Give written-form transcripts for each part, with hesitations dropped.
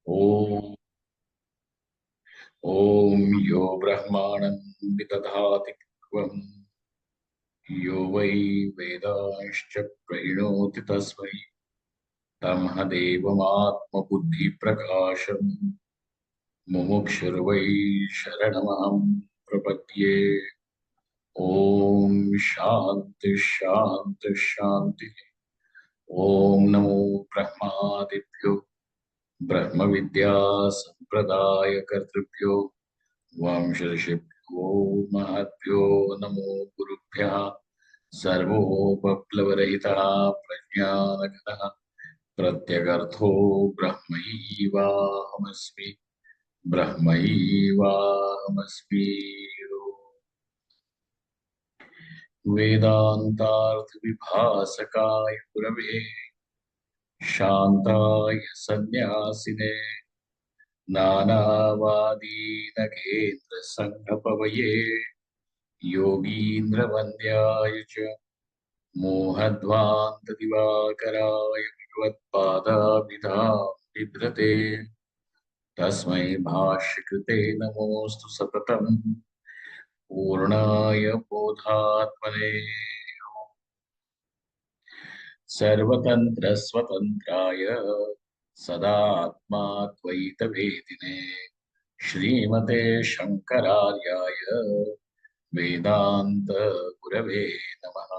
ॐ ॐ यो ब्रह्माणं विदधाति त्वं यो वै वेदांश्च प्रणोति तस्मै तमहदेवमात्मबुद्धिप्रकाशम् मुमुक्षुर्वै शरणमहं प्रपद्ये। ॐ शान्ति शान्ति शान्ति। ॐ नमो ब्रह्मादिभ्यो ब्रह्म विद्या संप्रदाय कर्तृभ्यो वंशऋषिभ्यो महद्भ्यो नमो गुरुभ्यः। सर्वोपप्लवरहितः प्रज्ञानघनः प्रत्यगर्थो ब्रह्मैवाहमस्मि ब्रह्मैवाहमस्मि। वेदांतार्थ विभासकाय गुरवे शांताय सन्यासिने नानावादी नगेन्द्र संघपवये योगीन्द्र वन्द्याय च मोहध्वांत दिवाकराय भगवत्पादाभिधां बिभ्रते तस्मै भाष्यकृते नमोऽस्तु सततं पूर्णाय बोधात्मने। सर्वतंत्र स्वतंत्राय सदात्माद्वैतवेदिने श्रीमते शंकरार्याय वेदांत गुरवे नमः।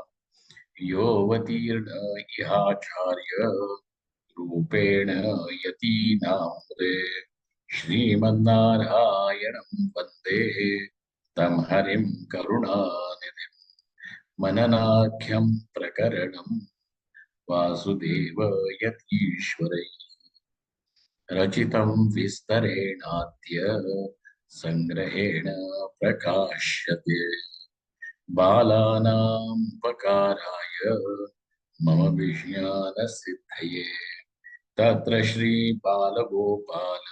योऽवतीर्ण इहाचार्य रूपेण यतीनामुदे श्रीमन्नारायणं वन्दे तं हरिं करुणानिधिं मननाख्यं प्रकरणं वासुदेव यतीश्वरै रचितं विस्तरेणाद्य संग्रहेण प्रकाश्यते। बालानां उपकाराय मम विज्ञानसिद्धये तत्र श्री बालगोपाल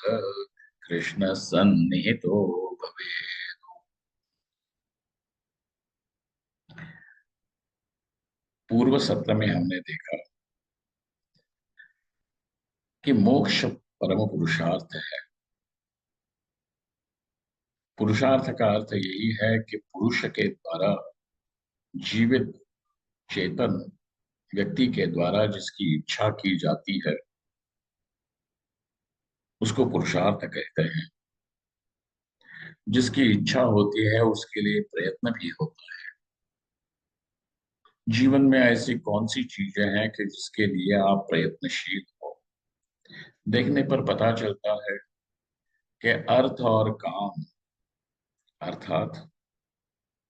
कृष्ण सन्निहितो भवेत्। पूर्व सत्र में हमने देखा कि मोक्ष परम पुरुषार्थ है। पुरुषार्थ का अर्थ यही है कि पुरुष के द्वारा जीवित चेतन व्यक्ति के द्वारा जिसकी इच्छा की जाती है उसको पुरुषार्थ कहते हैं। जिसकी इच्छा होती है उसके लिए प्रयत्न भी होता है। जीवन में ऐसी कौन सी चीजें हैं कि जिसके लिए आप प्रयत्नशील हो। देखने पर पता चलता है कि अर्थ और काम अर्थात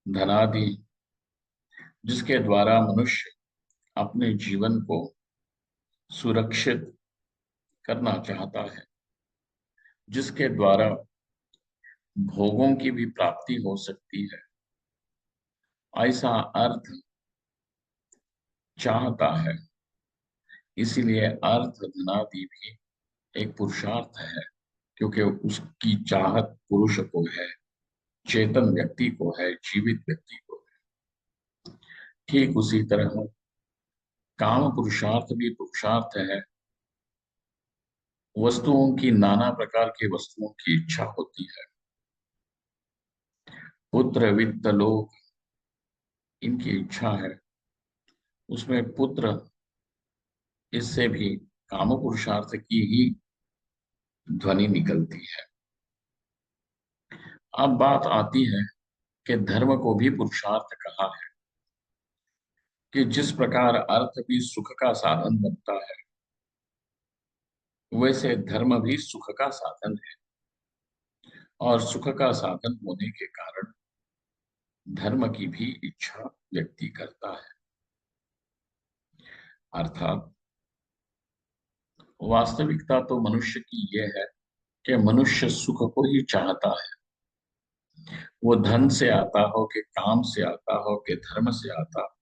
धनादि जिसके द्वारा मनुष्य अपने जीवन को सुरक्षित करना चाहता है, जिसके द्वारा भोगों की भी प्राप्ति हो सकती है, ऐसा अर्थ चाहता है। इसीलिए अर्थ धनादि भी एक पुरुषार्थ है, क्योंकि उसकी चाहत पुरुष को है, चेतन व्यक्ति को है, जीवित व्यक्ति को है। ठीक उसी तरह काम पुरुषार्थ भी पुरुषार्थ है। वस्तुओं की नाना प्रकार की वस्तुओं की इच्छा होती है। पुत्र वित्त लोक इनकी इच्छा है। उसमें पुत्र इससे भी काम पुरुषार्थ की ही ध्वनि निकलती है। अब बात आती है कि धर्म को भी पुरुषार्थ कहा है कि जिस प्रकार अर्थ भी सुख का साधन बनता है, वैसे धर्म भी सुख का साधन है। और सुख का साधन होने के कारण धर्म की भी इच्छा व्यक्ति करता है। अर्थात वास्तविकता तो मनुष्य की यह है कि मनुष्य सुख को ही चाहता है। वो धन से आता हो कि काम से आता हो कि धर्म से आता,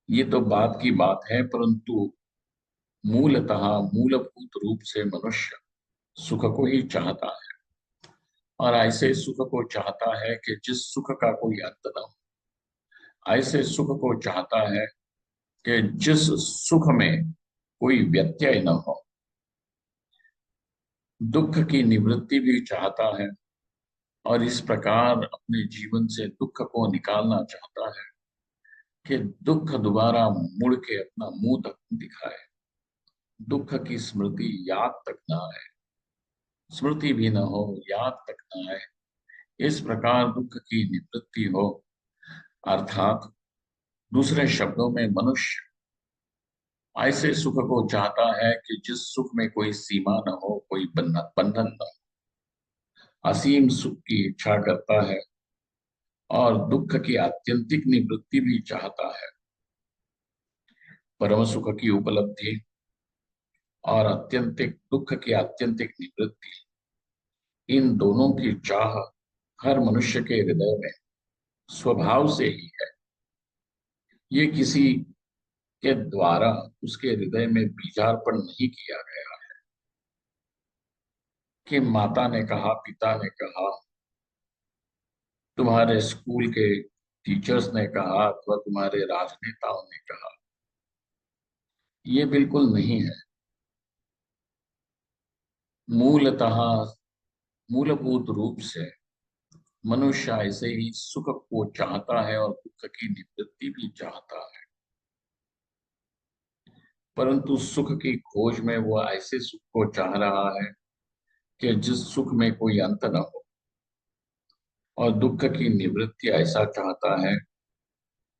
ये तो बात की बात है, परंतु मूलतः मूलभूत रूप से मनुष्य सुख को ही चाहता है। और ऐसे सुख को चाहता है कि जिस सुख का कोई अंत न हो। ऐसे सुख को चाहता है कि जिस सुख में कोई व्यत्यय न हो। दुख की निवृत्ति भी चाहता है और इस प्रकार अपने जीवन से दुख को निकालना चाहता है कि दुख दोबारा मुड़ के अपना मुंह तक दिखाए, दुख की स्मृति याद तक ना आए, स्मृति भी न हो, याद तक न आए। इस प्रकार दुख की निवृत्ति हो, अर्थात दूसरे शब्दों में मनुष्य ऐसे सुख को चाहता है कि जिस सुख में कोई सीमा न हो, कोई बंधन न हो, असीम सुख की इच्छा करता है और दुख की आत्यंतिक निवृत्ति भी चाहता है। परम सुख की उपलब्धि और आत्यंतिक दुख की आत्यंतिक निवृत्ति, इन दोनों की चाह हर मनुष्य के हृदय में स्वभाव से ही है। ये किसी के द्वारा उसके हृदय में बीजार्पण नहीं किया गया है कि माता ने कहा, पिता ने कहा, तुम्हारे स्कूल के टीचर्स ने कहा अथवा तुम्हारे राजनेताओं ने कहा। ये बिल्कुल नहीं है। मूलतः मूलभूत रूप से मनुष्य ऐसे ही सुख को चाहता है और दुख की निवृत्ति भी चाहता है, परंतु सुख की खोज में वो ऐसे सुख को चाह रहा है कि जिस सुख में कोई अंत न हो, और दुख की निवृत्ति ऐसा चाहता है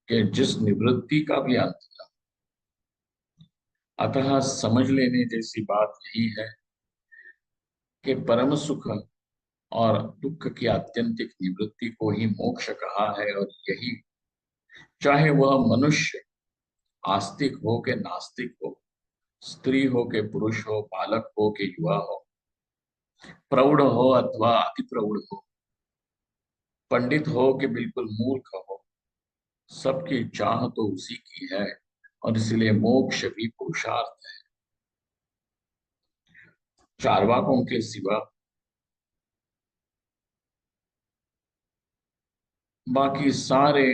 कि जिस निवृत्ति का भी अंत न हो। अतः समझ लेने जैसी बात यही है कि परम सुख और दुख की आत्यंतिक निवृत्ति को ही मोक्ष कहा है, और यही, चाहे वह मनुष्य आस्तिक हो के नास्तिक हो, स्त्री हो के पुरुष हो, बालक हो के युवा हो, प्रौढ़ हो अथवा अति प्रौढ़ हो, पंडित हो कि बिल्कुल मूर्ख हो, सबकी चाह तो उसी की है, और इसलिए मोक्ष भी पुरुषार्थ है। चार्वाकों के सिवा बाकी सारे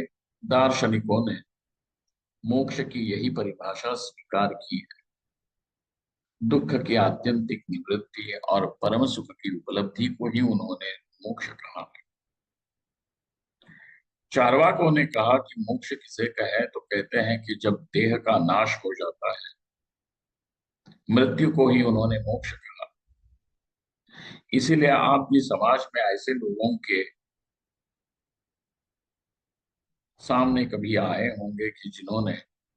दार्शनिकों ने मोक्ष की यही परिभाषा स्वीकार की है। दुख की आत्यंतिक निवृत्ति और परम सुख की उपलब्धि को ही उन्होंने मोक्ष कहा है। चार्वाकों ने कहा कि मोक्ष किसे कहे, तो कहते हैं कि जब देह का नाश हो जाता है, मृत्यु को ही उन्होंने मोक्ष कहा। इसीलिए आप भी समाज में ऐसे लोगों के सामने कभी आए होंगे कि जिन्होंने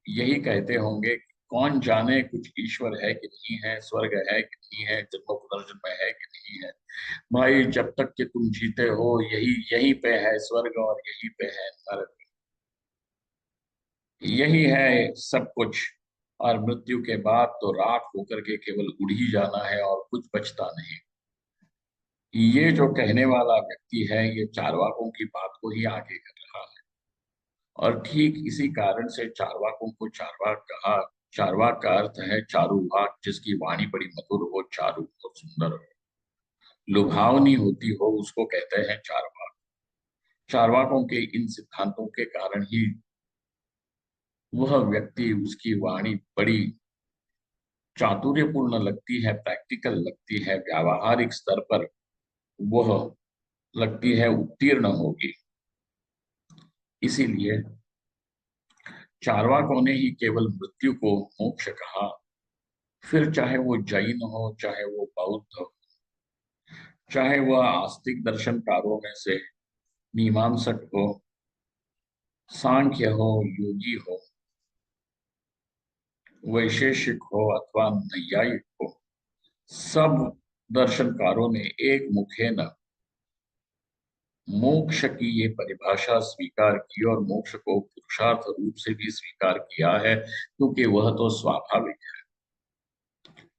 यही कहते होंगे कि कौन जाने कुछ ईश्वर है कि नहीं है, स्वर्ग है कि नहीं है, जन्म पुनर्जन्म है कि नहीं है। भाई जब तक कि तुम जीते हो, यही यहीं पे है स्वर्ग और यहीं पे है नरक, यही है सब कुछ। और मृत्यु के बाद तो राख होकर के केवल उड़ ही जाना है और कुछ बचता नहीं। ये जो कहने वाला व्यक्ति है, ये चार्वाकों की बात को ही आगे कर रहा है। और ठीक इसी कारण से चार्वाकों को चार्वाक कहा। चार्वाक का अर्थ है चारुवाक, जिसकी वाणी बड़ी मधुर हो, चारु हो, सुंदर हो, लुभावनी होती हो, उसको कहते हैं चार्वाक। चार्वाकों के इन सिद्धांतों के कारण ही वह व्यक्ति, उसकी वाणी बड़ी चातुर्यपूर्ण लगती है, प्रैक्टिकल लगती है, व्यावहारिक स्तर पर वह लगती है उत्तीर्ण होगी। इसीलिए चार्वाकों ने ही केवल मृत्यु को मोक्ष कहा। फिर चाहे वो जैन हो, चाहे वो बौद्ध हो, चाहे वह आस्तिक दर्शनकारों में से मीमांसक हो, सांख्य हो, योगी हो, वैशेषिक हो अथवा नैयायिक हो, सब दर्शनकारों ने एक मुखेन मोक्ष की ये परिभाषा स्वीकार की, और मोक्ष को पुरुषार्थ रूप से भी स्वीकार किया है, क्योंकि वह तो स्वाभाविक है।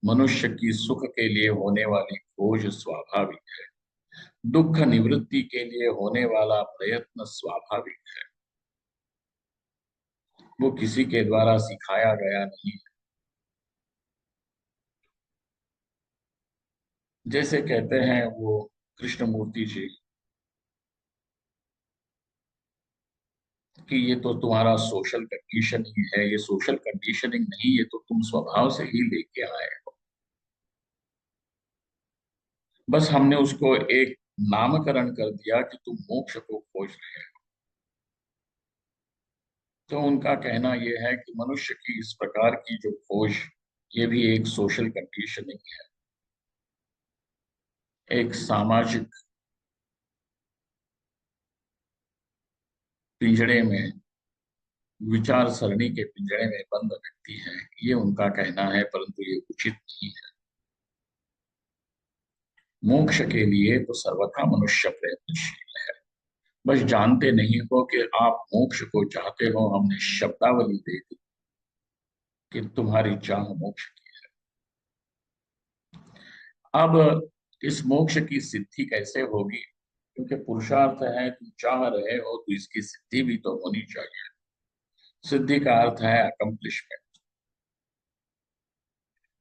मनुष्य की सुख के लिए होने वाली खोज स्वाभाविक है, दुख निवृत्ति के लिए होने वाला प्रयत्न स्वाभाविक है। वो किसी के द्वारा सिखाया गया नहीं। जैसे कहते हैं वो कृष्णमूर्ति जी कि ये तो तुम्हारा सोशल कंडीशनिंग है। ये सोशल कंडीशनिंग नहीं, ये तो तुम स्वभाव से ही लेके आए हो। बस हमने उसको एक नामकरण कर दिया कि तुम मोक्ष को खोज रहे हो। तो उनका कहना यह है कि मनुष्य की इस प्रकार की जो खोज, ये भी एक सोशल कंडीशनिंग है, एक सामाजिक पिंजड़े में, विचार सरणी के पिंजड़े में बंद व्यक्ति है, ये उनका कहना है, परंतु ये उचित नहीं है। मोक्ष के लिए तो सर्वथा मनुष्य प्रयत्नशील है। बस जानते नहीं हो कि आप मोक्ष को चाहते हो, हमने शब्दावली दे दी कि तुम्हारी चाह मोक्ष की। अब इस मोक्ष की सिद्धि कैसे होगी? क्योंकि पुरुषार्थ है, तुम चाह रहे हो तो इसकी सिद्धि भी तो होनी चाहिए। सिद्धि का अर्थ है अकम्प्लिशमेंट।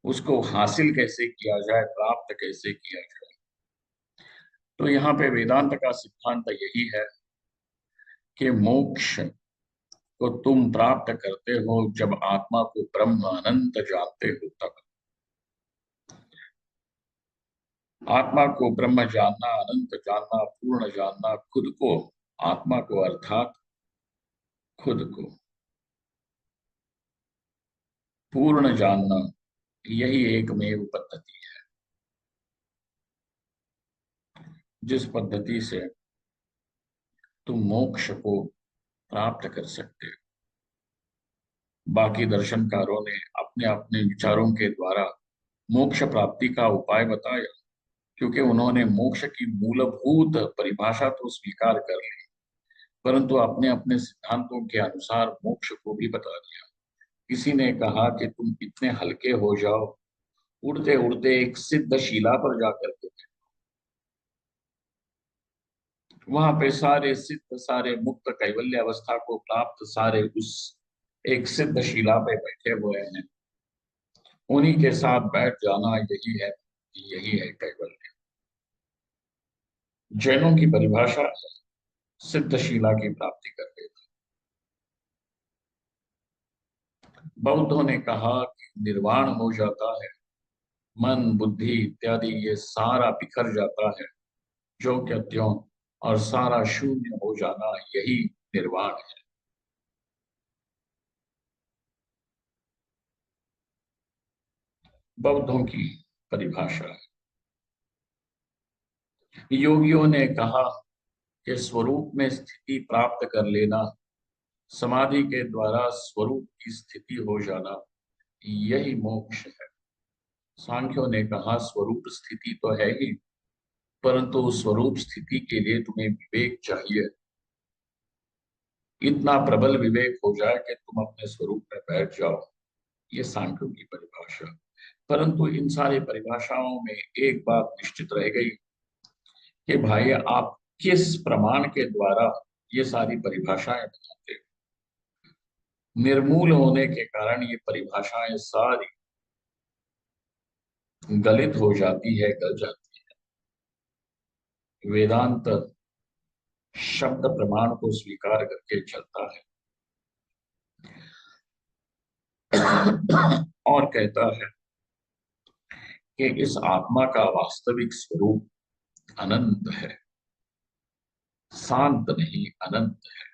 उसको हासिल कैसे किया जाए, प्राप्त कैसे किया जाए? तो यहाँ पे वेदांत का सिद्धांत यही है कि मोक्ष को तुम प्राप्त करते हो जब आत्मा को ब्रह्म अनंत जानते हो तब। आत्मा को ब्रह्म जानना, अनंत जानना, पूर्ण जानना, खुद को, आत्मा को अर्थात खुद को पूर्ण जानना, यही एकमेव पद्धति है जिस पद्धति से तुम मोक्ष को प्राप्त कर सकते हो। बाकी दर्शनकारों ने अपने अपने विचारों के द्वारा मोक्ष प्राप्ति का उपाय बताया, क्योंकि उन्होंने मोक्ष की मूलभूत परिभाषा तो स्वीकार कर ली, परंतु अपने अपने सिद्धांतों के अनुसार मोक्ष को भी बता दिया। किसी ने कहा कि तुम इतने हल्के हो जाओ, उड़ते उड़ते एक सिद्ध शिला पर जाकर के वहां पे सारे सिद्ध, सारे मुक्त कैवल्य अवस्था को प्राप्त सारे उस एक सिद्ध शिला पे बैठे हुए हैं, उन्हीं के साथ बैठ जाना, यही है कैवल्य। जैनों की परिभाषा सिद्ध शिला की प्राप्ति कर देता। बौद्धों ने कहा कि निर्वाण हो जाता है, मन बुद्धि इत्यादि ये सारा बिखर जाता है, जो क्या त्यों, और सारा शून्य हो जाना, यही निर्वाण है। बौद्धों की परिभाषा है। योगियों ने कहा कि स्वरूप में स्थिति प्राप्त कर लेना, समाधि के द्वारा स्वरूप की स्थिति हो जाना, यही मोक्ष है। सांख्यों ने कहा स्वरूप स्थिति तो है ही, परंतु उस स्वरूप स्थिति के लिए तुम्हें विवेक चाहिए, इतना प्रबल विवेक हो जाए कि तुम अपने स्वरूप में बैठ जाओ। ये सांख्यों की परिभाषा। परंतु इन सारी परिभाषाओं में एक बात निश्चित रह गई कि भाई आप किस प्रमाण के द्वारा ये सारी परिभाषाएं बनाते हो। निर्मूल होने के कारण ये परिभाषाएं सारी गलित हो जाती है, गल जाती है। वेदांत शब्द प्रमाण को स्वीकार करके चलता है और कहता है कि इस आत्मा का वास्तविक स्वरूप अनंत है, शांत नहीं, अनंत है।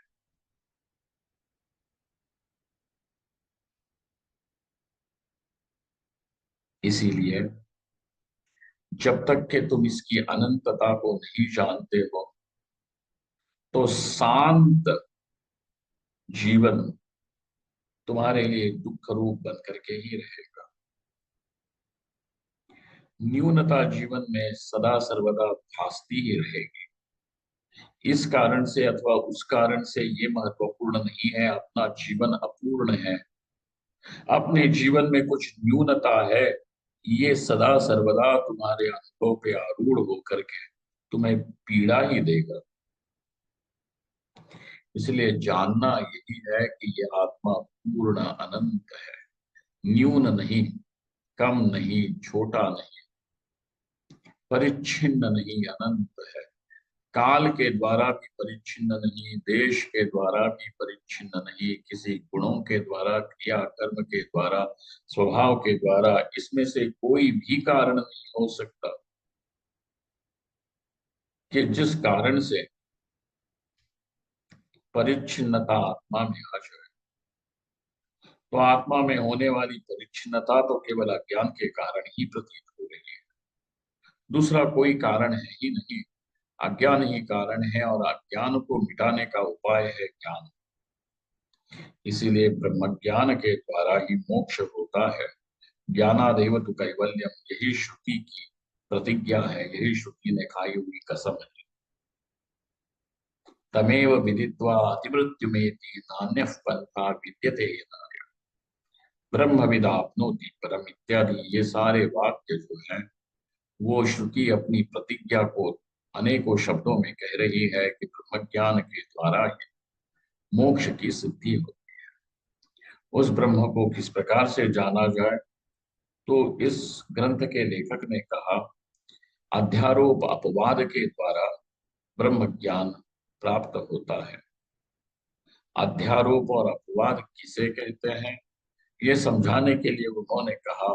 इसीलिए जब तक कि तुम इसकी अनंतता को नहीं जानते हो, तो शांत जीवन तुम्हारे लिए दुख रूप बन करके ही रहेगा। न्यूनता जीवन में सदा सर्वदा भासती ही रहेगी। इस कारण से अथवा उस कारण से ये महत्वपूर्ण नहीं है अपना जीवन अपूर्ण है, अपने जीवन में कुछ न्यूनता है, ये सदा सर्वदा तुम्हारे अनुभव पे आरूढ़ होकर के तुम्हें पीड़ा ही देगा। इसलिए जानना यही है कि ये आत्मा पूर्ण अनंत है, न्यून नहीं, कम नहीं, छोटा नहीं, परिच्छिन्न नहीं, अनंत है। काल के द्वारा भी परिच्छिन्न नहीं, देश के द्वारा भी परिच्छिन्न नहीं, किसी गुणों के द्वारा, क्रिया कर्म के द्वारा, स्वभाव के द्वारा, इसमें से कोई भी कारण नहीं हो सकता। कि जिस कारण से परिच्छिन्नता आत्मा में आ जाए, तो आत्मा में होने वाली परिच्छिन्नता तो केवल अज्ञान के कारण ही प्रतीत हो रही है, दूसरा कोई कारण है ही नहीं। अज्ञान ही कारण है और अज्ञान को मिटाने का उपाय है ज्ञान। इसीलिए ब्रह्म ज्ञान के द्वारा ही मोक्ष होता है। ज्ञानादेव तु कैवल्यम, यही श्रुति की प्रतिज्ञा है, यही श्रुति ने खाई हुई कसम है। तमेव विदित्वा अतिमृत्युमेति नान्यः पन्था विद्यते नार्य, ब्रह्मविदाप्नोति परम इत्यादि ये सारे वाक्य जो हैं वो श्रुति अपनी प्रतिज्ञा को अनेकों शब्दों में कह रही है कि ब्रह्म ज्ञान के द्वारा ही मोक्ष की सिद्धि होती है। उस ब्रह्म को किस प्रकार से जाना जाए, तो इस ग्रंथ के लेखक ने कहा अध्यारोप अपवाद के द्वारा ब्रह्म ज्ञान प्राप्त होता है। अध्यारोप और अपवाद किसे कहते हैं, ये समझाने के लिए उन्होंने कहा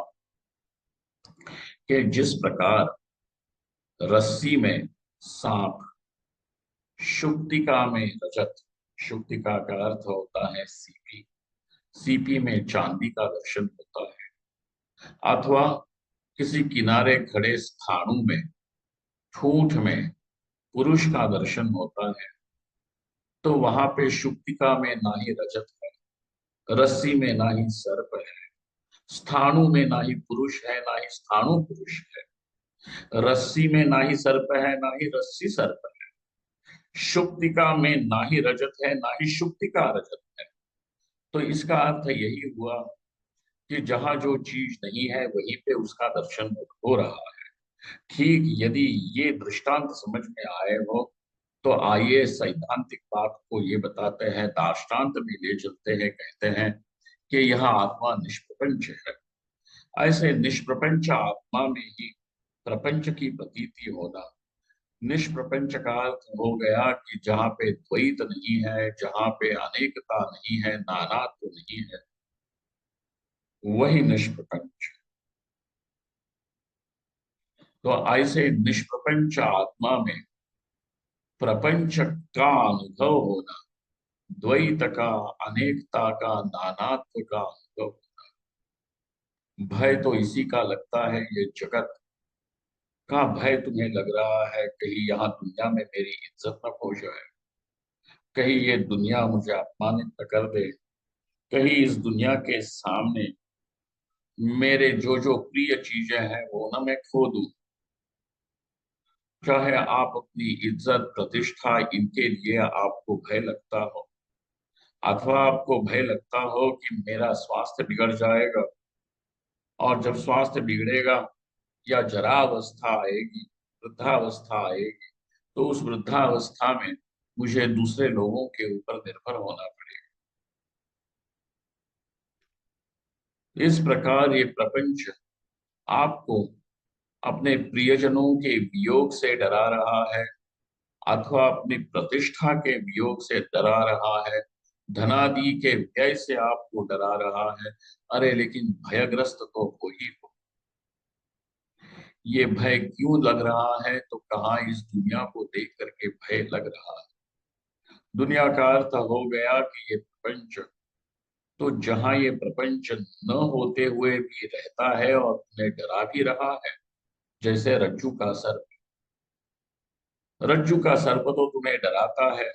कि जिस प्रकार रस्सी में सांप, शुक्तिका में रजत, शुक्तिका का अर्थ होता है सीपी, सीपी में चांदी का दर्शन होता है, अथवा किसी किनारे खड़े स्थाणु में, ठूंठ में पुरुष का दर्शन होता है, तो वहां पे शुक्तिका में ना ही रजत है, रस्सी में ना ही सर्प है, स्थाणु में ना ही पुरुष है ना ही स्थाणु पुरुष है, रस्सी में ना ही सर्प है ना ही रस्सी सर्प है, शुक्तिका में ना ही रजत है ना ही शुक्तिका रजत है। तो इसका अर्थ यही हुआ कि जहां जो चीज नहीं है वहीं पे उसका दर्शन हो रहा है। ठीक यदि ये दृष्टांत समझ में आए हो, तो आइए सैद्धांतिक बात को ये बताते हैं, दार्ष्टान्त में ले चलते हैं, कहते हैं कि यह आत्मा निष्प्रपंच है। ऐसे निष्प्रपंच आत्मा में ही प्रपंच की प्रतीति होना, निष्प्रपंच का अर्थ हो गया कि जहाँ पे द्वैत नहीं है, जहाँ पे अनेकता नहीं है, नानात्व नहीं है, वही निष्प्रपंच। तो ऐसे निष्प्रपंच आत्मा में प्रपंच का अनुभव होना, द्वैत का, अनेकता का, नानात्व का अनुभव, भय तो इसी का लगता है। ये जगत का भय तुम्हें लग रहा है, कहीं यहाँ दुनिया में मेरी इज्जत न खो जाए, कहीं ये दुनिया मुझे अपमानित न कर दे, कहीं इस दुनिया के सामने मेरे जो जो प्रिय चीजें हैं वो न मैं खो दूं। चाहे आप अपनी इज्जत प्रतिष्ठा इनके लिए आपको भय लगता हो, अथवा आपको भय लगता हो कि मेरा स्वास्थ्य बिगड़ जाएगा, और जब स्वास्थ्य बिगड़ेगा या जरावस्था आएगी, वृद्धावस्था आएगी, तो उस वृद्धावस्था में मुझे दूसरे लोगों के ऊपर निर्भर होना पड़ेगा। इस प्रकार ये प्रपंच आपको अपने प्रियजनों के वियोग से डरा रहा है, अथवा अपनी प्रतिष्ठा के वियोग से डरा रहा है, धनादि के व्यय से आपको डरा रहा है। अरे लेकिन भयग्रस्त तो हो ही हो। ये भय क्यों लग रहा है, तो कहाँ इस दुनिया को देख करके भय लग रहा है। दुनिया का अर्थ हो गया कि ये प्रपंच, तो जहां ये प्रपंच न होते हुए भी रहता है और तुम्हें डरा भी रहा है, जैसे रज्जू का सर्प, रज्जू का सर्प तो तुम्हें डराता है,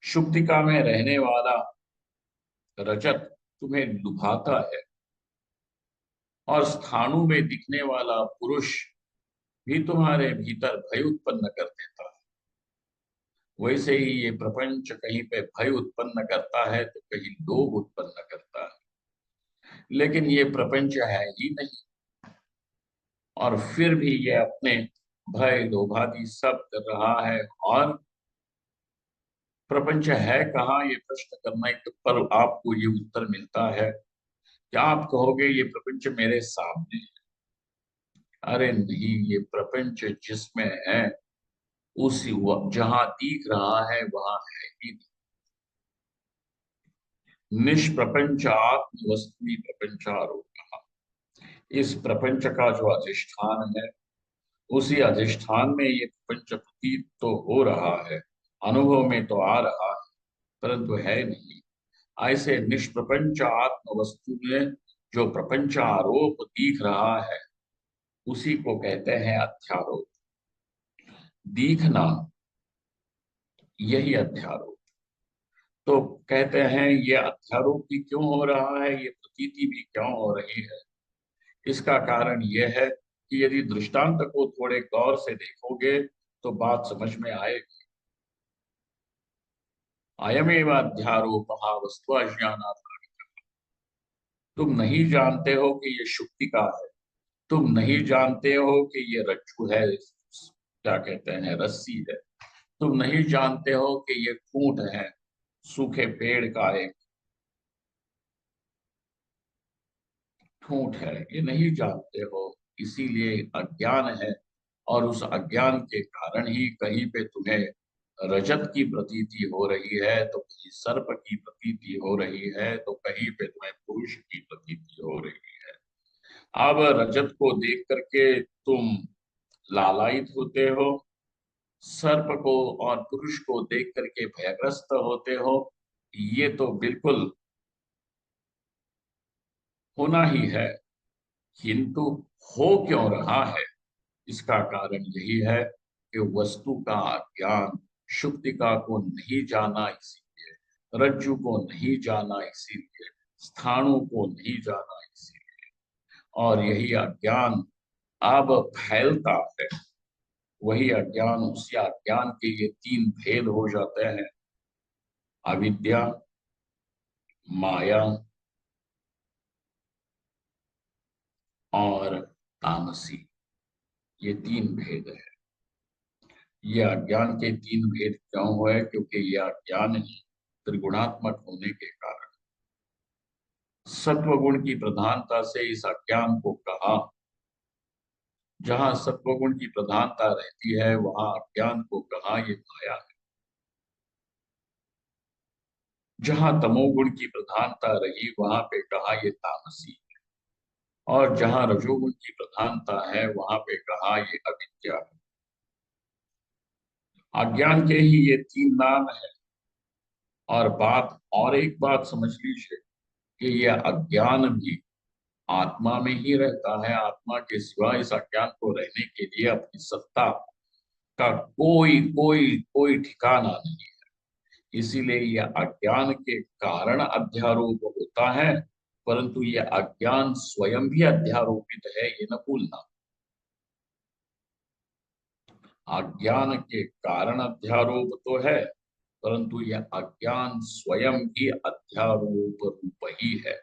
शुक्तिका में रहने वाला रजत तुम्हें लुभाता है, और स्थाणु में दिखने वाला पुरुष भी तुम्हारे भीतर भय उत्पन्न कर देता है। वैसे ही ये प्रपंच कहीं पे भय उत्पन्न करता है तो कहीं लोभ उत्पन्न करता है, लेकिन ये प्रपंच है ही नहीं, और फिर भी ये अपने भय लोभादि सब कर रहा है। और प्रपंच है कहाँ, ये प्रश्न करने पर आपको ये उत्तर मिलता है। क्या आप कहोगे ये प्रपंच मेरे सामने है? अरे नहीं, ये प्रपंच जिसमें है उसी जहां दिख रहा है वहां है ही नहीं। निष्प्रपंच आत्म वस्तु प्रपंचारोप, इस प्रपंच का जो अधिष्ठान है उसी अधिष्ठान में ये प्रपंच प्रतीत तो हो रहा है, अनुभव में तो आ रहा है, परंतु है नहीं। ऐसे निष्प्रपंच आत्म वस्तु में जो प्रपंच आरोप दिख रहा है, उसी को कहते हैं अध्यारोप। दिखना, यही अध्यारोप। तो कहते हैं ये अध्यारोप भी क्यों हो रहा है, ये प्रतीति भी क्यों हो रही है। इसका कारण यह है कि यदि दृष्टांत को थोड़े गौर से देखोगे तो बात समझ में आएगी। अयमेव अध्यारोपः वस्तु अज्ञानात्। तुम नहीं जानते हो कि ये शुक्ति का है, तुम नहीं जानते हो कि ये रज्जु है, क्या कहते हैं, रस्सी है। तुम नहीं जानते हो कि ये खूंट है, सूखे पेड़ का एक ठूंठ है, ये नहीं जानते हो। इसीलिए अज्ञान है, और उस अज्ञान के कारण ही कहीं पे तुम्हें रजत की प्रतीति हो रही है, तो कहीं सर्प की प्रतीति हो रही है, तो कहीं पे तुम्हें पुरुष की प्रतीति हो रही है। अब रजत को देख करके तुम लालायित होते हो, सर्प को और पुरुष को देख करके भयग्रस्त होते हो। ये तो बिल्कुल होना ही है, किंतु हो क्यों रहा है, इसका कारण यही है कि वस्तु का ज्ञान, शुक्तिका को नहीं जाना इसीलिए, रज्जु को नहीं जाना इसीलिए, स्थाणु को नहीं जाना इसीलिए, और यही अज्ञान अब फैलता है। वही अज्ञान, उसी अज्ञान के ये तीन भेद हो जाते हैं, अविद्या, माया और तामसी। ये तीन भेद है। ये अज्ञान के तीन भेद क्यों हुए, क्योंकि ये अज्ञान ही त्रिगुणात्मक होने के कारण सत्वगुण की प्रधानता से इस अज्ञान को कहा। जहां सत्वगुण की प्रधानता रहती है वहां अज्ञान को कहा ये माया है। जहां तमोगुण की प्रधानता रही वहां पे कहा ये तामसी है, और जहां रजोगुण की प्रधानता है वहां पे कहा ये अविद्या है। अज्ञान के ही ये तीन नाम है। और बात, और एक बात समझ लीजिए कि यह अज्ञान भी आत्मा में ही रहता है। आत्मा के सिवा इस अज्ञान को रहने के लिए अपनी सत्ता का कोई कोई कोई ठिकाना नहीं। इसीलिए यह अज्ञान के कारण अध्यारोप होता है, परंतु यह अज्ञान स्वयं भी अध्यारोपित है, ये न भूलना। अज्ञान के कारण अध्यारोप तो है, परंतु यह अज्ञान स्वयं भी अध्यारोप रूप ही है।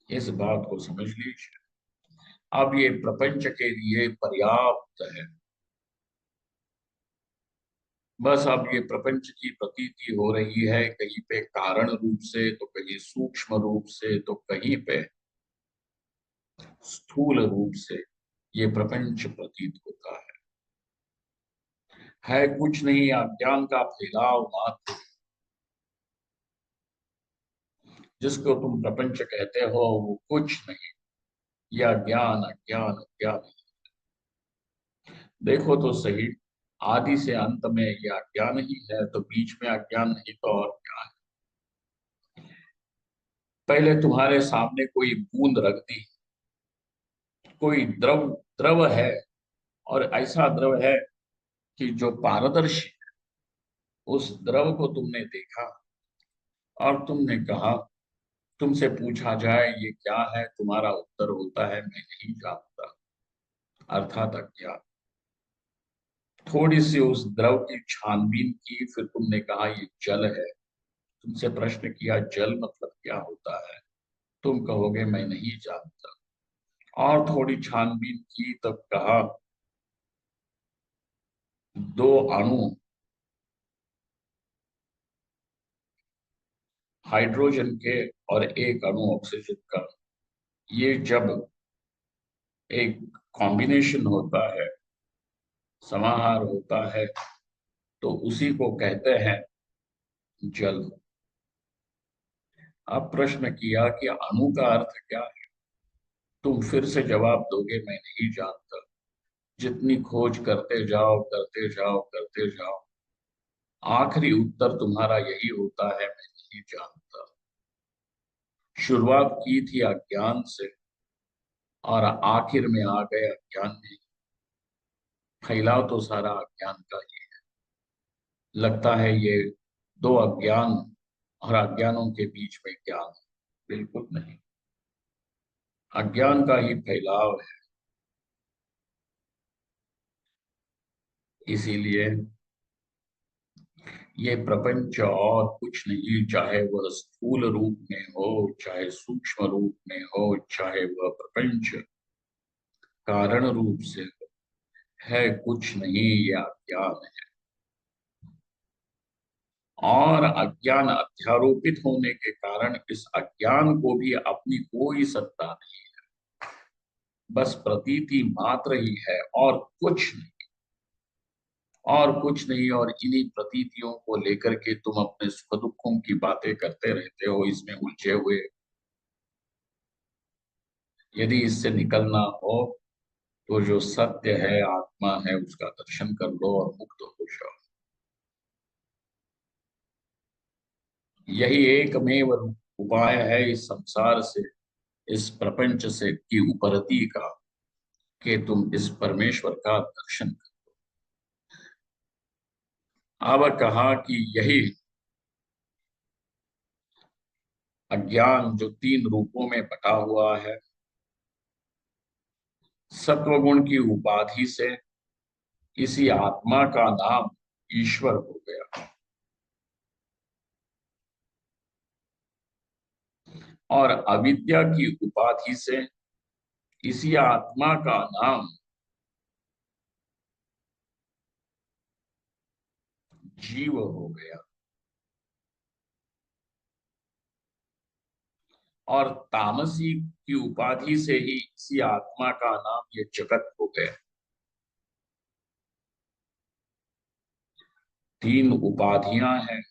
इस बात को समझ लीजिए। अब ये प्रपंच के लिए पर्याप्त है। बस अब ये प्रपंच की प्रतीति हो रही है, कहीं पे कारण रूप से, तो कहीं सूक्ष्म रूप से, तो कहीं पे स्थूल रूप से ये प्रपंच प्रतीत होता है कुछ नहीं, अज्ञान का फैलाव मात्र। जिसको तुम प्रपंच कहते हो वो कुछ नहीं, यह ज्ञान अज्ञान अज्ञान। देखो तो सही, आदि से अंत में यह अज्ञान ही है, तो बीच में अज्ञान नहीं तो और क्या है। पहले तुम्हारे सामने कोई बूंद रख दी, कोई द्रव द्रव है, और ऐसा द्रव है कि जो पारदर्शी, उस द्रव को तुमने देखा और तुमने कहा, तुमसे पूछा जाए ये क्या है, तुम्हारा उत्तर होता है मैं नहीं जानता, अर्थात अज्ञान। थोड़ी सी उस द्रव की छानबीन की, फिर तुमने कहा ये जल है। तुमसे प्रश्न किया जल मतलब क्या होता है, तुम कहोगे मैं नहीं जानता। और थोड़ी छानबीन की तब कहा दो अणु, हाइड्रोजन के और एक अणु ऑक्सीजन का, ये जब एक कॉम्बिनेशन होता है, समाहार होता है, तो उसी को कहते हैं जल। अब प्रश्न किया कि अणु का अर्थ क्या है। तुम फिर से जवाब दोगे मैं नहीं जानता। जितनी खोज करते जाओ करते जाओ करते जाओ, आखिरी उत्तर तुम्हारा यही होता है मैं नहीं जानता। शुरुआत की थी अज्ञान से और आखिर में आ गए अज्ञान में। फैलाव तो सारा अज्ञान का ही। लगता है ये दो अज्ञान और अज्ञानों के बीच में ज्ञान। बिल्कुल नहीं, अज्ञान का ही फैलाव है। इसीलिए ये प्रपंच और कुछ नहीं, चाहे वह स्थूल रूप में हो, चाहे सूक्ष्म रूप में हो, चाहे वह प्रपंच कारण रूप से हो, है कुछ नहीं, ये अज्ञान है। और अज्ञान अध्यारोपित होने के कारण इस अज्ञान को भी अपनी कोई सत्ता नहीं, बस प्रतीति मात्र ही है और कुछ नहीं। और कुछ नहीं, और इन्हीं प्रतीतियों को लेकर के तुम अपने सुख दुखों की बातें करते रहते हो, इसमें उलझे हुए। यदि इससे निकलना हो तो जो सत्य है, आत्मा है, उसका दर्शन कर लो और मुक्त हो जाओ। यही एकमेव उपाय है इस संसार से, इस प्रपंच से की उपरति का, कि तुम इस परमेश्वर का दर्शन करो। अब कहा कि यही अज्ञान जो तीन रूपों में बटा हुआ है, सत्वगुण की उपाधि से इसी आत्मा का नाम ईश्वर हो गया, और अविद्या की उपाधि से इसी आत्मा का नाम जीव हो गया, और तामसी की उपाधि से ही इसी आत्मा का नाम ये जगत हो गया। तीन उपाधियां हैं,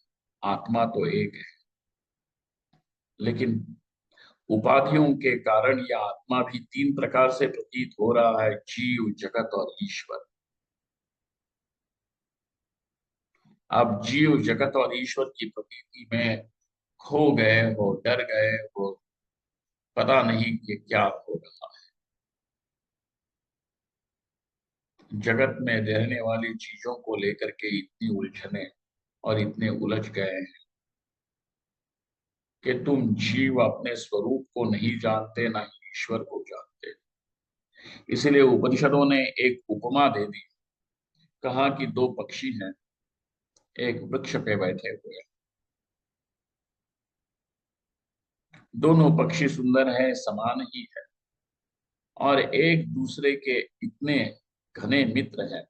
आत्मा तो एक है, लेकिन उपाधियों के कारण यह आत्मा भी तीन प्रकार से प्रतीत हो रहा है, जीव, जगत और ईश्वर। अब जीव, जगत और ईश्वर की प्रतीति में खो गए हो, डर गए हो, पता नहीं कि क्या हो रहा है। जगत में रहने वाली चीजों को लेकर के इतनी उलझने और इतने उलझ गए हैं कि तुम जीव अपने स्वरूप को नहीं जानते, ना ही ईश्वर को जानते। इसलिए उपनिषदों ने एक उपमा दे दी। कहा कि दो पक्षी हैं, एक वृक्ष पे बैठे हुए हैं। दोनों पक्षी सुंदर हैं, समान ही है, और एक दूसरे के इतने घने मित्र हैं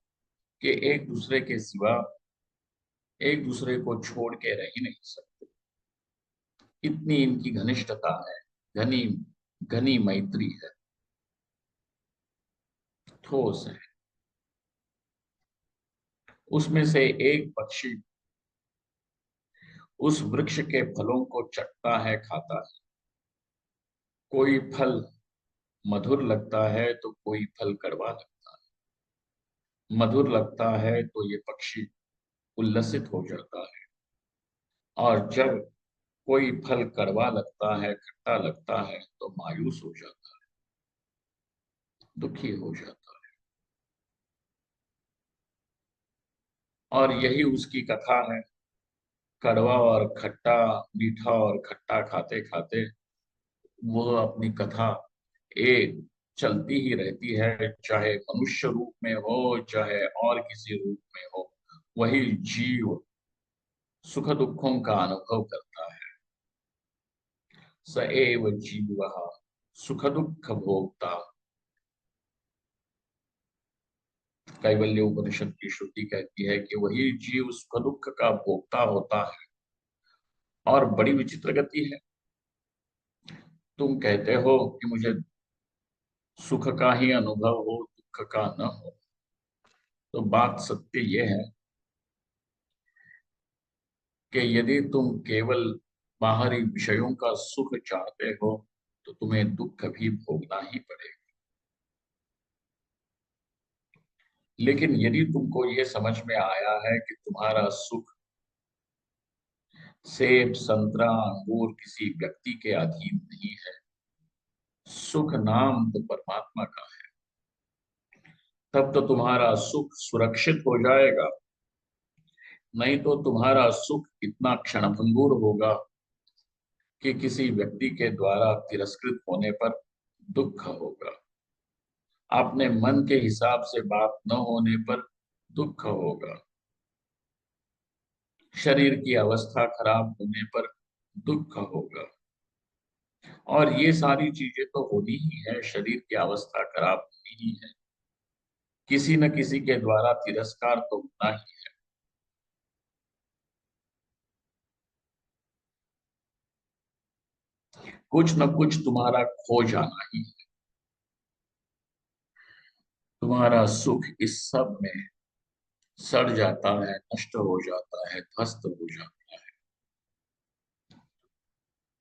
कि एक दूसरे के सिवा एक दूसरे को छोड़ के रह ही नहीं सकते। इतनी इनकी घनिष्ठता है, घनी घनी मैत्री है, ठोस है। उसमें से एक पक्षी उस वृक्ष के फलों को चखता है, खाता है। कोई फल मधुर लगता है तो कोई फल कड़वा लगता है। मधुर लगता है तो ये पक्षी उल्लसित हो जाता है, और जब कोई फल कड़वा लगता है, खट्टा लगता है, तो मायूस हो जाता है, दुखी हो जाता है। और यही उसकी कथा है। कड़वा और खट्टा, मीठा और खट्टा खाते खाते वो अपनी कथा एक चलती ही रहती है, चाहे मनुष्य रूप में हो, चाहे और किसी रूप में हो। वही जीव सुख दुखों का अनुभव करता है। स एव जीवः सुख दुख भोक्ता। कैवल्य उपनिषद की श्रुति कहती है कि वही जीव सुख दुख का भोक्ता होता है। और बड़ी विचित्र गति है, तुम कहते हो कि मुझे सुख का ही अनुभव हो, दुख का न हो। तो बात सत्य यह है कि यदि तुम केवल बाहरी विषयों का सुख चाहते हो तो तुम्हें दुख भी भोगना ही पड़ेगा। लेकिन यदि तुमको ये समझ में आया है कि तुम्हारा सुख सेब, संतरा, अंगूर किसी व्यक्ति के अधीन नहीं है, सुख नाम तो परमात्मा का है, तब तो तुम्हारा सुख सुरक्षित हो जाएगा। नहीं तो तुम्हारा सुख इतना क्षणभंगुर होगा कि किसी व्यक्ति के द्वारा तिरस्कृत होने पर दुख होगा, अपने मन के हिसाब से बात न होने पर दुख होगा, शरीर की अवस्था खराब होने पर दुख होगा। और ये सारी चीजें तो होनी ही है, शरीर की अवस्था खराब होनी ही है, किसी न किसी के द्वारा तिरस्कार तो होना ही। कुछ न कुछ तुम्हारा खो जाना ही है। तुम्हारा सुख इस सब में सड़ जाता है, नष्ट हो जाता है, ध्वस्त हो जाता है।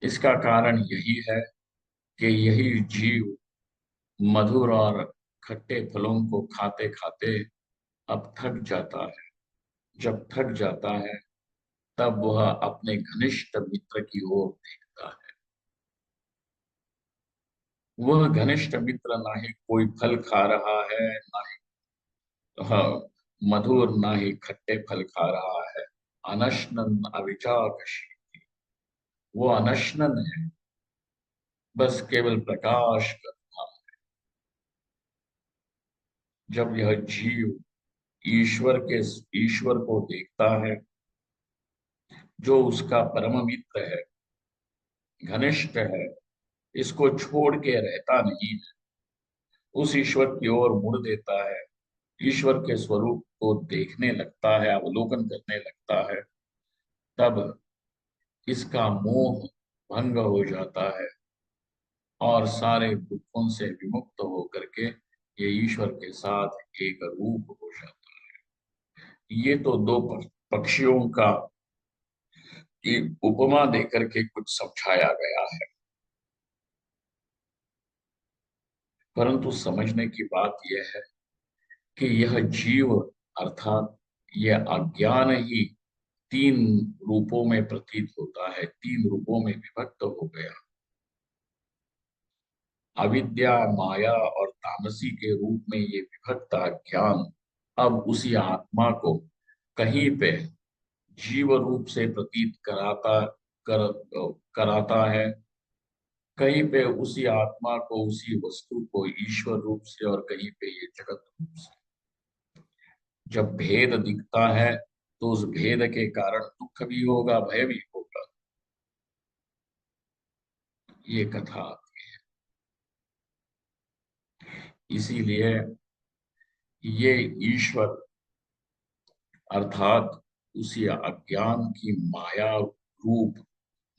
इसका कारण यही है कि यही जीव मधुर और खट्टे फलों को खाते खाते अब थक जाता है। जब थक जाता है तब वह अपने घनिष्ठ मित्र की ओर देखता है। वह घनिष्ठ मित्र ना ही कोई फल खा रहा है, ना ही हाँ, मधुर, ना ही खट्टे फल खा रहा है। अनशनन अविचाकशी, वो अनशनन है, बस केवल प्रकाश करता। जब यह जीव ईश्वर को देखता है, जो उसका परम मित्र है, घनिष्ठ है, इसको छोड़ के रहता नहीं है, उस ईश्वर की ओर मुड़ देता है, ईश्वर के स्वरूप को देखने लगता है, अवलोकन करने लगता है, तब इसका मोह भंग हो जाता है और सारे दुखों से विमुक्त होकर के ये ईश्वर के साथ एक रूप हो जाता है। ये तो दो पक्षियों का की उपमा देकर के कुछ समझाया गया है, परंतु समझने की बात यह है कि यह जीव अर्थात यह अज्ञान ही तीन रूपों में प्रतीत होता है, तीन रूपों में विभक्त हो गया। अविद्या, माया और तामसी के रूप में ये विभक्त अज्ञान अब उसी आत्मा को कहीं पे जीव रूप से प्रतीत कर, कराता है, कहीं पे उसी आत्मा को, उसी वस्तु को ईश्वर रूप से, और कहीं पे ये जगत रूप से। जब भेद दिखता है तो उस भेद के कारण दुख भी होगा, भय भी होगा। ये कथा इसीलिए ये ईश्वर अर्थात उसी अज्ञान की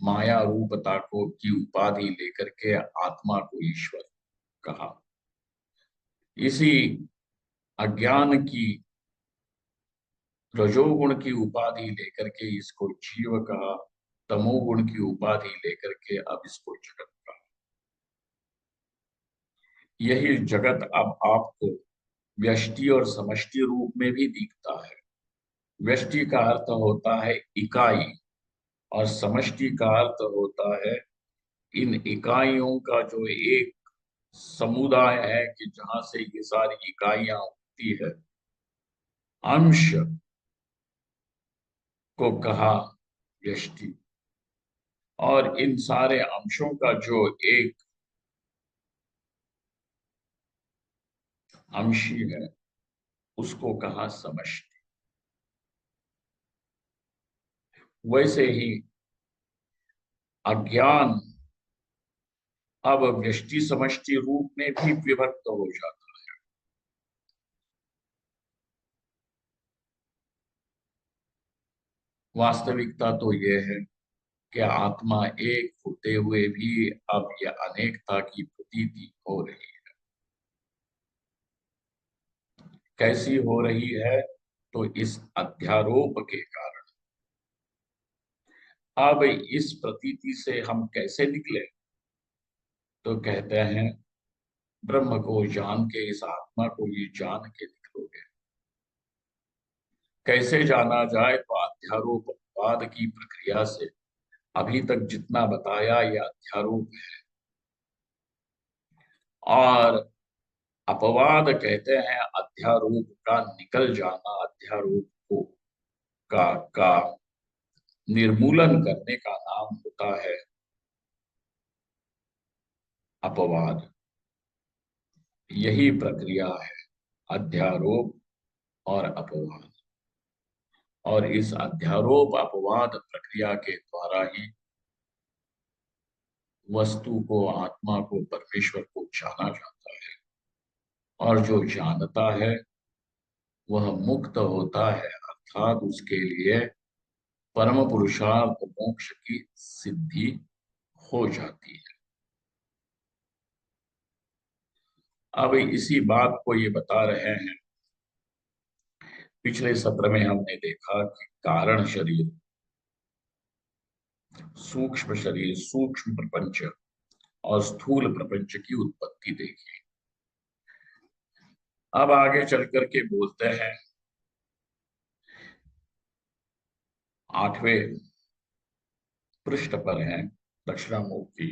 माया रूपता को की उपाधि लेकर के आत्मा को ईश्वर कहा। इसी अज्ञान की रजोगुण की उपाधि लेकर के इसको जीव कहा, तमोगुण की उपाधि लेकर के अब इसको जगत कहा। यही जगत अब आपको व्यष्टि और समष्टि रूप में भी दिखता है। व्यष्टि का अर्थ होता है इकाई, और समष्टि का अर्थ होता है इन इकाइयों का जो एक समुदाय है, कि जहां से ये सारी इकाइयां होती है, अंश को कहा व्यष्टि। और इन सारे अंशों का जो एक अंशी है, उसको कहा समष्टि। वैसे ही अज्ञान अब व्यष्टि समष्टि रूप में भी विभक्त हो जाता है। वास्तविकता तो यह है कि आत्मा एक होते हुए भी अब यह अनेकता की प्रतीति हो रही है। कैसी हो रही है? तो इस अध्यारोप के कारण। अब इस प्रतीति से हम कैसे निकले? तो कहते हैं ब्रह्म को जान के, इस आत्मा को ये जान के निकलोगे। कैसे जाना जाए? तो अध्यारोपवाद की प्रक्रिया से। अभी तक जितना बताया ये अध्यारोप है। और अपवाद कहते हैं अध्यारोप का निकल जाना, अध्यारोप को का निर्मूलन करने का नाम होता है अपवाद। यही प्रक्रिया है, अध्यारोप और अपवाद। और इस अध्यारोप अपवाद प्रक्रिया के द्वारा ही वस्तु को, आत्मा को, परमेश्वर को जाना जाता है। और जो जानता है वह मुक्त होता है, अर्थात उसके लिए परम पुरुषार्थ मोक्ष की सिद्धि हो जाती है। अब इसी बात को ये बता रहे हैं। पिछले सत्र में हमने देखा कि कारण शरीर, सूक्ष्म शरीर, सूक्ष्म प्रपंच और स्थूल प्रपंच की उत्पत्ति देखी। अब आगे चल करके बोलते हैं 8वें पृष्ठ पर है दक्षिणामूर्ति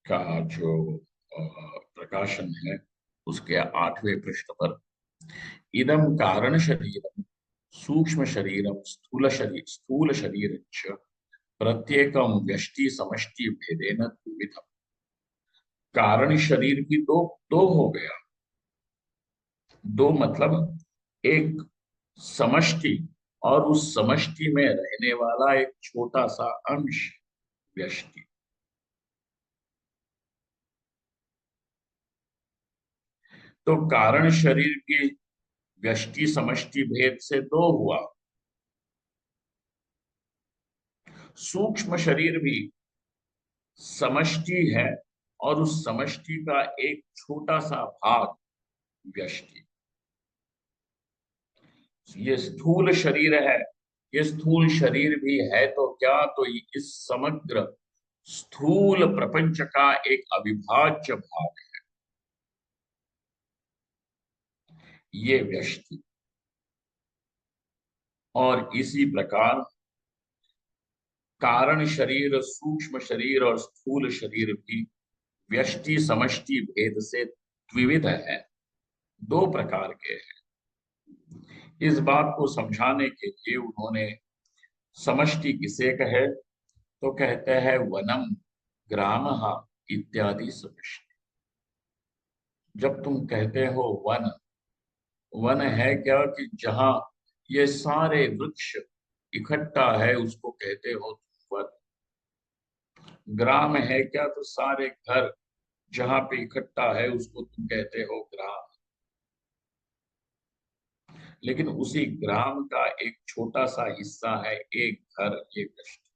का जो प्रकाशन है, उसके 8वें पृष्ठ पर इदम कारण शरीरम सूक्ष्म शरीरम स्थूल शरीर प्रत्येकम व्यष्टि समष्टि भेदेन द्विविधम। कारण शरीर भी दो दो हो गया। दो मतलब एक समष्टि और उस समष्टि में रहने वाला एक छोटा सा अंश व्यष्टि। तो कारण शरीर की व्यष्टि समष्टि भेद से दो हुआ। सूक्ष्म शरीर भी समष्टि है और उस समष्टि का एक छोटा सा भाग व्यष्टि। ये स्थूल शरीर है। ये स्थूल शरीर भी है तो क्या, तो इस समग्र स्थूल प्रपंच का एक अविभाज्य भाग है ये व्यष्टि। और इसी प्रकार कारण शरीर, सूक्ष्म शरीर और स्थूल शरीर भी व्यष्टि समष्टि भेद से द्विविध है, दो प्रकार के हैं। इस बात को समझाने के लिए उन्होंने समष्टि किसे कहे तो कहते हैं वनम, ग्राम इत्यादि समष्टि। जब तुम कहते हो वन, वन है क्या कि जहां ये सारे वृक्ष इकट्ठा है उसको कहते हो तुम वन। ग्राम है क्या, तो सारे घर जहां पे इकट्ठा है उसको तुम कहते हो ग्राम। लेकिन उसी ग्राम का एक छोटा सा हिस्सा है एक घर, ये व्यष्टि।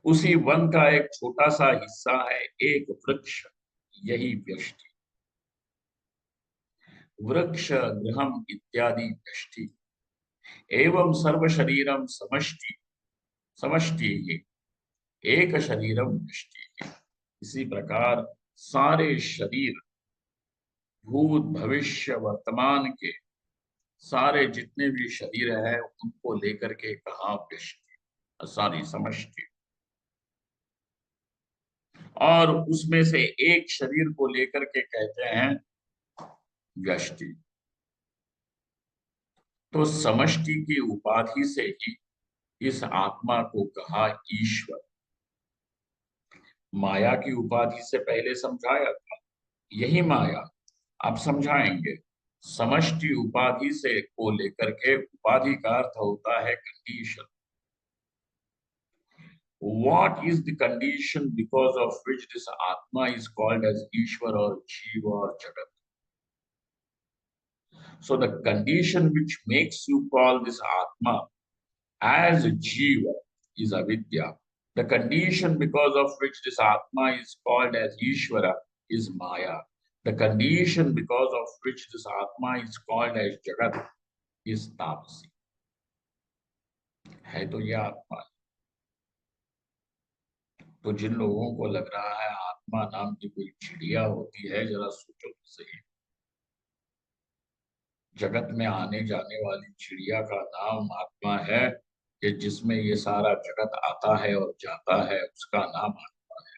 उसी वन का एक छोटा सा हिस्सा है एक वृक्ष, यही व्यष्टि। वृक्ष गृहम इत्यादि व्यष्टि। एवं सर्व शरीरम समष्टि, समष्टि ही एक शरीरम व्यष्टि है। इसी प्रकार सारे शरीर, भूत भविष्य वर्तमान के सारे जितने भी शरीर है उनको लेकर के कहा व्यष्टि, सारी समष्टि। और उसमें से एक शरीर को लेकर के कहते हैं व्यष्टि। तो समष्टि की उपाधि से ही इस आत्मा को कहा ईश्वर। माया की उपाधि से पहले समझाया था, यही माया अब समझाएंगे। समष्टि उपाधि से को लेकर के, उपाधि का अर्थ होता है condition. What is the condition because of which this Atma is called as Ishwar or Jiva or Jagat? So the condition which makes you call this Atma as Jiva is avidya. The condition because of which this Atma is called as Ishvara is Maya. The condition because of which this Atma is called as Jagat is Tapasi. है तो ये आत्मा। तो जिन लोगों को लग रहा है आत्मा नाम की कोई चिड़िया होती है, जरा सोचो तो सही। जगत में आने जाने वाली चिड़िया का नाम आत्मा है, कि जिसमें ये सारा जगत आता है और जाता है, उसका नाम आत्मा है।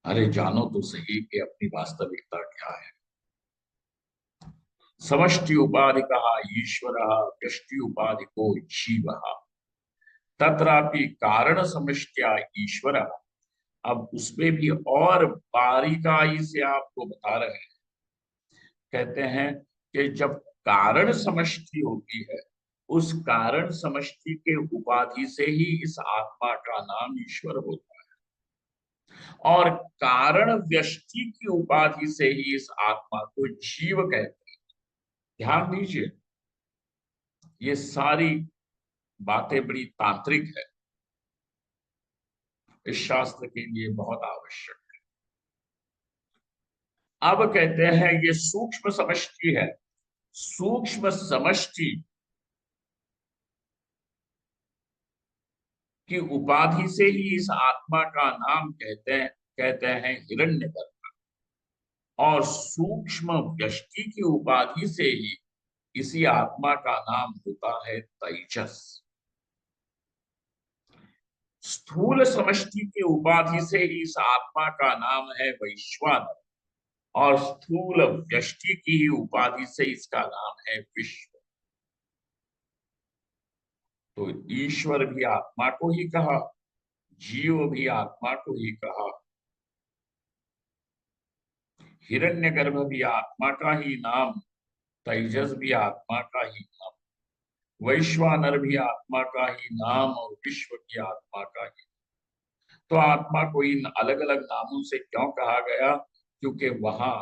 अरे जानो तो सही कि अपनी वास्तविकता क्या है। समष्टि उपाधि कहा ईश्वर, व्यष्टि उपाधि को जीव, तत्रापि कारण समष्टिया ईश्वर। अब उसमें भी और बारीकाई से आपको बता रहे हैं। कहते हैं कि जब कारण समष्टि होती है, उस कारण समष्टि के उपाधि से ही इस आत्मा का नाम ईश्वर होता है, और कारण व्यष्टि की उपाधि से ही इस आत्मा को जीव कहते हैं। ध्यान दीजिए, ये सारी बातें बड़ी तांत्रिक है, इस शास्त्र के लिए बहुत आवश्यक। अब कहते हैं ये सूक्ष्म समष्टि है। सूक्ष्म समष्टि की उपाधि से ही इस आत्मा का नाम कहते हैं हिरण्यगर्भ, और सूक्ष्म व्यष्टि की उपाधि से ही इसी आत्मा का नाम होता है तेजस। स्थूल समष्टि की उपाधि से ही इस आत्मा का नाम है वैश्वानर, और स्थूल व्यष्टि की ही उपाधि से इसका नाम है विश्व। तो ईश्वर भी आत्मा को ही कहा, जीव भी आत्मा को ही कहा, हिरण्यगर्भ भी आत्मा का ही नाम, तेजस भी आत्मा का ही नाम, वैश्वानर भी आत्मा का ही नाम, और विश्व भी आत्मा का ही। तो आत्मा को इन अलग अलग नामों से क्यों कहा गया? क्योंकि वहां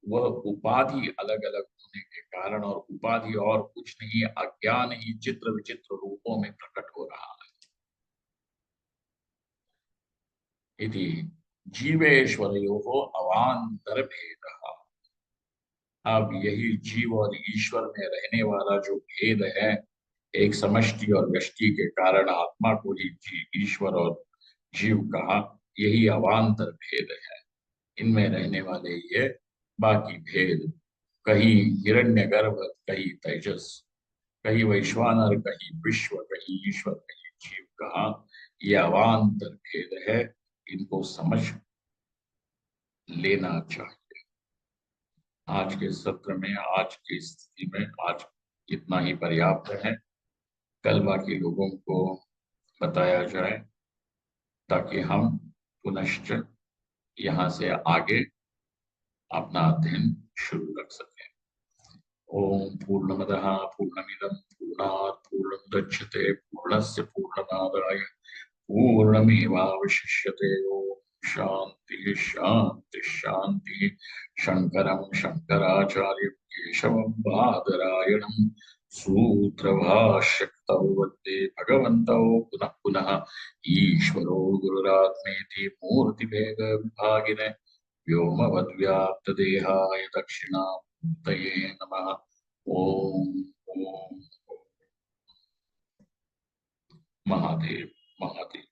वह उपाधि अलग अलग होने के कारण, और उपाधि और कुछ नहीं, अज्ञान ही चित्र विचित्र रूपों में प्रकट हो रहा है। इति जीवेश्वरयोः अवान्तर भेदः। अब यही जीव और ईश्वर में रहने वाला जो भेद है, एक समष्टि और व्यष्टि के कारण आत्मा को ही ईश्वर और जीव कहा, यही अवान्तर भेद है। इनमें रहने वाले ये बाकी भेद, कहीं हिरण्यगर्भ, कहीं तेजस, कहीं वैश्वानर, कहीं विश्व, कहीं ईश्वर, कहीं जीव कहा, ये अवान्तर भेद है। इनको समझ लेना चाहिए। आज के सत्र में, आज की स्थिति में, आज इतना ही पर्याप्त है। कल बाकी लोगों को बताया जाए, ताकि हम पुनश्च यहाँ से आगे अपना अध्ययन शुरू रख सकें। ओम पूर्णमदः पूर्णमिदं पूर्णात् पूर्णमुदच्यते पूर्णस्य पूर्णमादाय पूर्णमेवावशिष्यते। ओम शांति शांति शांति। शंकरं शंकराचार्य केशवं बादरायणं सूत्रभाष्यकृतौ वन्दे भगवन्तौ पुनः पुनः। ईश्वरो गुरुरात्मेति मूर्तिभेद विभागिने व्योमवद्व्याप्तदेहाय दक्षिणामूर्तये नमः। ओम ओम महादेव महादेव।